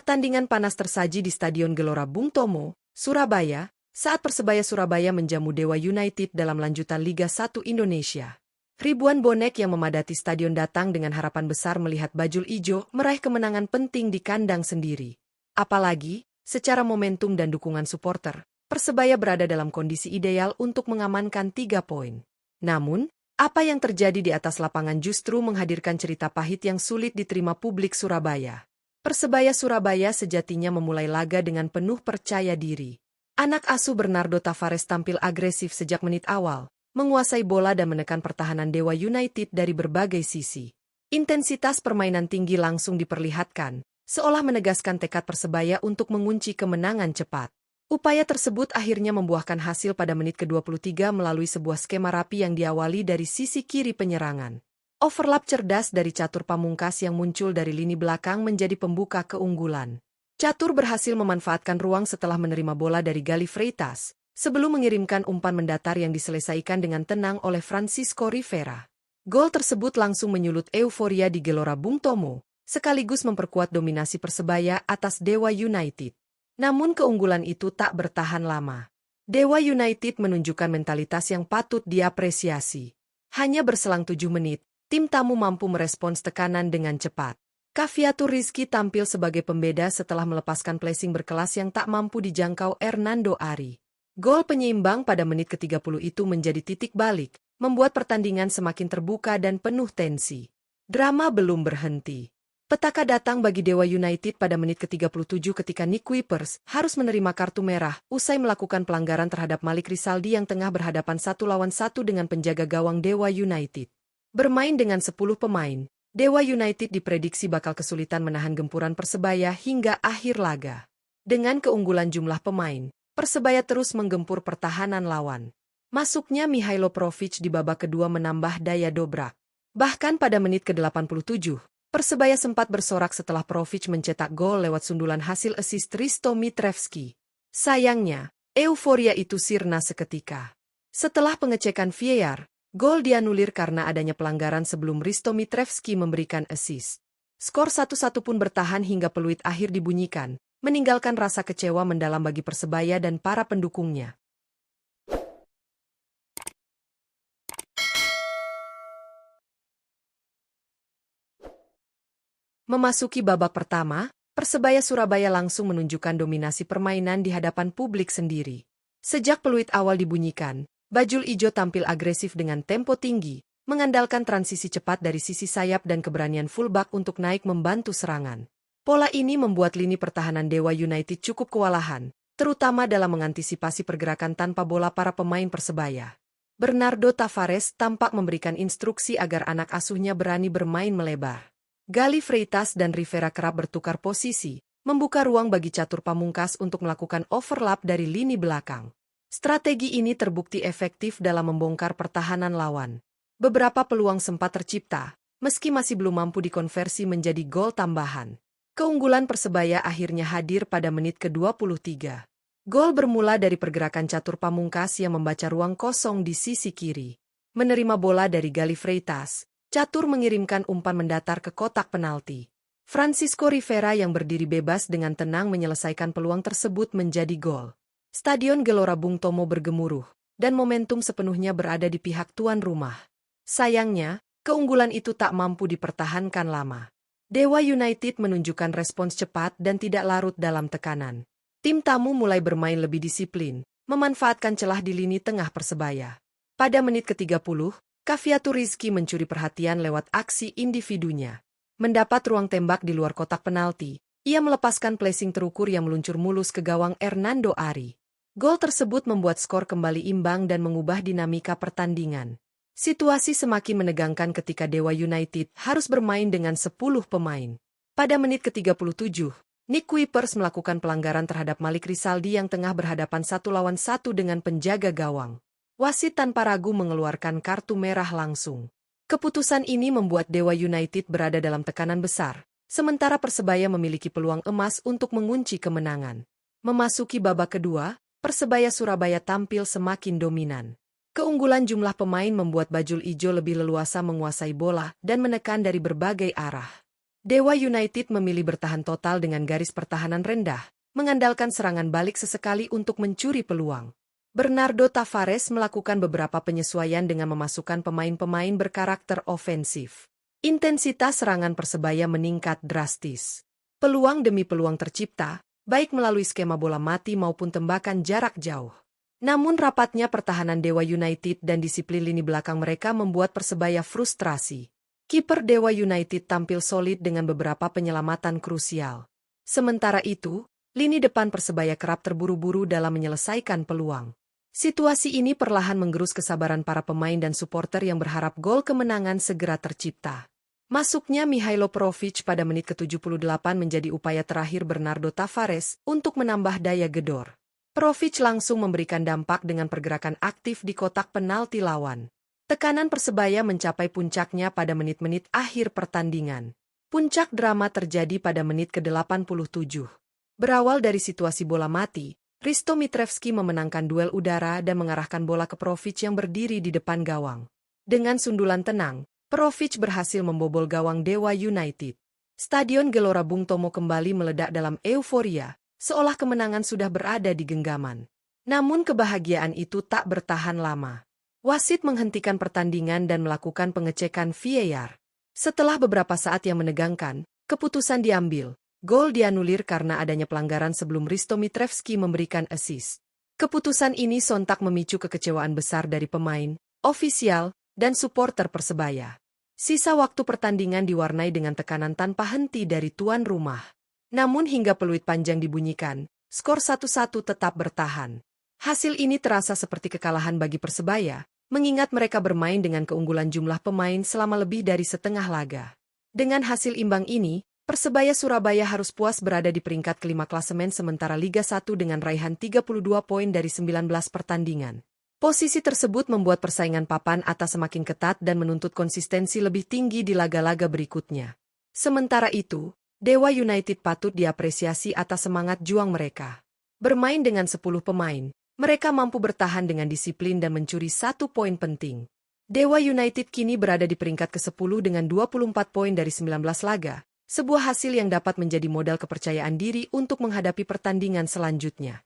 Pertandingan panas tersaji di Stadion Gelora Bung Tomo, Surabaya, saat Persebaya Surabaya menjamu Dewa United dalam lanjutan Liga 1 Indonesia. Ribuan bonek yang memadati stadion datang dengan harapan besar melihat Bajul Ijo meraih kemenangan penting di kandang sendiri. Apalagi, secara momentum dan dukungan supporter, Persebaya berada dalam kondisi ideal untuk mengamankan 3 poin. Namun, apa yang terjadi di atas lapangan justru menghadirkan cerita pahit yang sulit diterima publik Surabaya. Persebaya Surabaya sejatinya memulai laga dengan penuh percaya diri. Anak asuh Bernardo Tavares tampil agresif sejak menit awal, menguasai bola dan menekan pertahanan Dewa United dari berbagai sisi. Intensitas permainan tinggi langsung diperlihatkan, seolah menegaskan tekad Persebaya untuk mengunci kemenangan cepat. Upaya tersebut akhirnya membuahkan hasil pada menit ke-23 melalui sebuah skema rapi yang diawali dari sisi kiri penyerangan. Overlap cerdas dari Catur Pamungkas yang muncul dari lini belakang menjadi pembuka keunggulan. Catur berhasil memanfaatkan ruang setelah menerima bola dari Gali Freitas, sebelum mengirimkan umpan mendatar yang diselesaikan dengan tenang oleh Francisco Rivera. Gol tersebut langsung menyulut euforia di Gelora Bung Tomo, sekaligus memperkuat dominasi Persebaya atas Dewa United. Namun keunggulan itu tak bertahan lama. Dewa United menunjukkan mentalitas yang patut diapresiasi. Hanya berselang 7 menit, tim tamu mampu merespons tekanan dengan cepat. Cafiatur Rizky tampil sebagai pembeda setelah melepaskan placing berkelas yang tak mampu dijangkau Hernando Ari. Gol penyeimbang pada menit ke-30 itu menjadi titik balik, membuat pertandingan semakin terbuka dan penuh tensi. Drama belum berhenti. Petaka datang bagi Dewa United pada menit ke-37 ketika Nick Kuipers harus menerima kartu merah usai melakukan pelanggaran terhadap Malik Rizaldi yang tengah berhadapan 1 lawan 1 dengan penjaga gawang Dewa United. Bermain dengan 10 pemain, Dewa United diprediksi bakal kesulitan menahan gempuran Persebaya hingga akhir laga. Dengan keunggulan jumlah pemain, Persebaya terus menggempur pertahanan lawan. Masuknya Mihailo Provic di babak kedua menambah daya dobrak. Bahkan pada menit ke-87, Persebaya sempat bersorak setelah Provic mencetak gol lewat sundulan hasil assist Risto Mitrevski. Sayangnya, euforia itu sirna seketika. Setelah pengecekan VAR, gol dianulir karena adanya pelanggaran sebelum Risto Mitrevski memberikan assist. Skor 1-1 pun bertahan hingga peluit akhir dibunyikan, meninggalkan rasa kecewa mendalam bagi Persebaya dan para pendukungnya. Memasuki babak pertama, Persebaya Surabaya langsung menunjukkan dominasi permainan di hadapan publik sendiri. Sejak peluit awal dibunyikan, Bajul Ijo tampil agresif dengan tempo tinggi, mengandalkan transisi cepat dari sisi sayap dan keberanian fullback untuk naik membantu serangan. Pola ini membuat lini pertahanan Dewa United cukup kewalahan, terutama dalam mengantisipasi pergerakan tanpa bola para pemain Persebaya. Bernardo Tavares tampak memberikan instruksi agar anak asuhnya berani bermain melebar. Gali Freitas dan Rivera kerap bertukar posisi, membuka ruang bagi Catur Pamungkas untuk melakukan overlap dari lini belakang. Strategi ini terbukti efektif dalam membongkar pertahanan lawan. Beberapa peluang sempat tercipta, meski masih belum mampu dikonversi menjadi gol tambahan. Keunggulan Persebaya akhirnya hadir pada menit ke-23. Gol bermula dari pergerakan Catur Pamungkas yang membaca ruang kosong di sisi kiri. Menerima bola dari Gali Freitas, Catur mengirimkan umpan mendatar ke kotak penalti. Francisco Rivera yang berdiri bebas dengan tenang menyelesaikan peluang tersebut menjadi gol. Stadion Gelora Bung Tomo bergemuruh, dan momentum sepenuhnya berada di pihak tuan rumah. Sayangnya, keunggulan itu tak mampu dipertahankan lama. Dewa United menunjukkan respons cepat dan tidak larut dalam tekanan. Tim tamu mulai bermain lebih disiplin, memanfaatkan celah di lini tengah Persebaya. Pada menit ke-30, Cafiatur Rizky mencuri perhatian lewat aksi individunya. Mendapat ruang tembak di luar kotak penalti, ia melepaskan placing terukur yang meluncur mulus ke gawang Hernando Ari. Gol tersebut membuat skor kembali imbang dan mengubah dinamika pertandingan. Situasi semakin menegangkan ketika Dewa United harus bermain dengan 10 pemain. Pada menit ke-37, Nick Kuipers melakukan pelanggaran terhadap Malik Rizaldi yang tengah berhadapan 1 lawan 1 dengan penjaga gawang. Wasit tanpa ragu mengeluarkan kartu merah langsung. Keputusan ini membuat Dewa United berada dalam tekanan besar, sementara Persebaya memiliki peluang emas untuk mengunci kemenangan. Memasuki babak kedua, Persebaya Surabaya tampil semakin dominan. Keunggulan jumlah pemain membuat Bajul Ijo lebih leluasa menguasai bola dan menekan dari berbagai arah. Dewa United memilih bertahan total dengan garis pertahanan rendah, mengandalkan serangan balik sesekali untuk mencuri peluang. Bernardo Tavares melakukan beberapa penyesuaian dengan memasukkan pemain-pemain berkarakter ofensif. Intensitas serangan Persebaya meningkat drastis. Peluang demi peluang tercipta, baik melalui skema bola mati maupun tembakan jarak jauh. Namun rapatnya pertahanan Dewa United dan disiplin lini belakang mereka membuat Persebaya frustrasi. Kiper Dewa United tampil solid dengan beberapa penyelamatan krusial. Sementara itu, lini depan Persebaya kerap terburu-buru dalam menyelesaikan peluang. Situasi ini perlahan menggerus kesabaran para pemain dan supporter yang berharap gol kemenangan segera tercipta. Masuknya Mihailo Provic pada menit ke-78 menjadi upaya terakhir Bernardo Tavares untuk menambah daya gedor. Provic langsung memberikan dampak dengan pergerakan aktif di kotak penalti lawan. Tekanan Persebaya mencapai puncaknya pada menit-menit akhir pertandingan. Puncak drama terjadi pada menit ke-87. Berawal dari situasi bola mati, Hristo Mitrevski memenangkan duel udara dan mengarahkan bola ke Provic yang berdiri di depan gawang. Dengan sundulan tenang, Provic berhasil membobol gawang Dewa United. Stadion Gelora Bung Tomo kembali meledak dalam euforia, seolah kemenangan sudah berada di genggaman. Namun kebahagiaan itu tak bertahan lama. Wasit menghentikan pertandingan dan melakukan pengecekan VAR. Setelah beberapa saat yang menegangkan, keputusan diambil. Gol dianulir karena adanya pelanggaran sebelum Hristo Mitrevski memberikan assist. Keputusan ini sontak memicu kekecewaan besar dari pemain, ofisial, dan supporter Persebaya. Sisa waktu pertandingan diwarnai dengan tekanan tanpa henti dari tuan rumah. Namun hingga peluit panjang dibunyikan, skor 1-1 tetap bertahan. Hasil ini terasa seperti kekalahan bagi Persebaya, mengingat mereka bermain dengan keunggulan jumlah pemain selama lebih dari setengah laga. Dengan hasil imbang ini, Persebaya Surabaya harus puas berada di peringkat kelima klasemen sementara Liga 1 dengan raihan 32 poin dari 19 pertandingan. Posisi tersebut membuat persaingan papan atas semakin ketat dan menuntut konsistensi lebih tinggi di laga-laga berikutnya. Sementara itu, Dewa United patut diapresiasi atas semangat juang mereka. Bermain dengan 10 pemain, mereka mampu bertahan dengan disiplin dan mencuri 1 poin penting. Dewa United kini berada di peringkat ke-10 dengan 24 poin dari 19 laga, sebuah hasil yang dapat menjadi modal kepercayaan diri untuk menghadapi pertandingan selanjutnya.